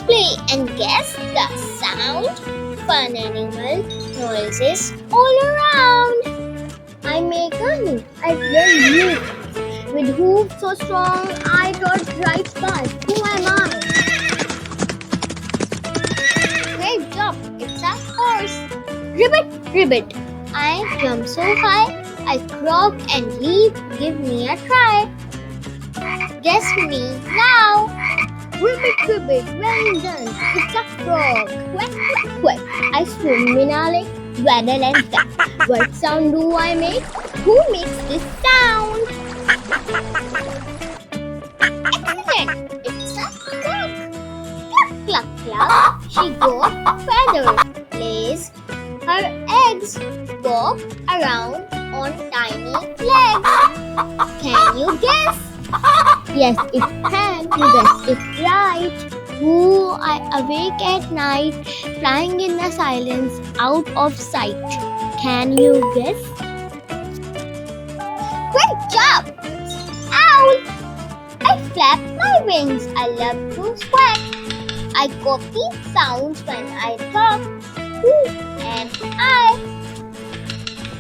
play and guess the sound. Fun animal noises all around. I make a red roof with hooves so strong I trot right past. Who am I? Great job! It's a horse. Ribbit, ribbit. I jump so high, I croak and leap. Give me a try. Guess me now. Ribbit, ribbit, well done. It's a frog. Quack, quack, quack. I swim in a lake, waddle and quack. What sound do I make? Who makes this sound? Excellent! It's a duck. Cluck, cluck, cluck. She got feathers, lays her eggs, walk around on tiny legs. Can you guess? Yes, it can. You guessed it right. Who I awake at night, flying in the silence, out of sight. Can you guess? Great job! Owl! I flap my wings. I love to squawk. I copy sounds when I talk. Who am I?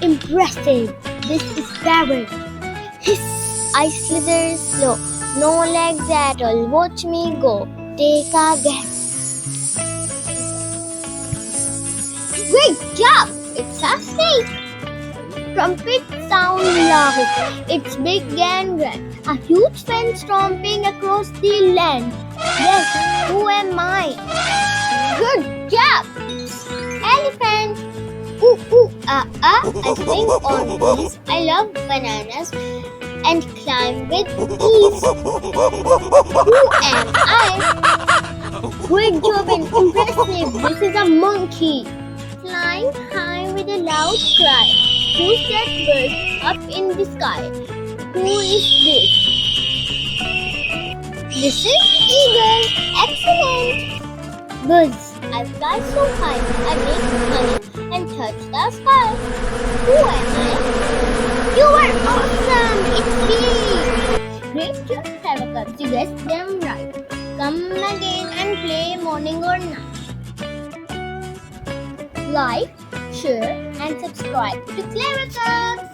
Impressive! This is parrot. Hiss! I slither slow. No legs at all. Watch me go. Take a guess. Great job! It's a snake. Trumpet sound loud. It's big and red. A huge fan stomping across the land. Yes, who am I? Good job! Elephant. Ooh, ooh, ah, ah. I swing on trees. I love bananas and climb with ease. Who am I? Great job and impressive. This is a monkey. Flying high with a loud cry. Who's that bird up in the sky? Who is this? This is eagle. Excellent. Buzz. I fly so high. I make honey and touch the sky. Who am I? You are awesome. It's me. Great job, Have you guessed them right. Come again and play morning or night. Like, share and subscribe to Clever Cubs.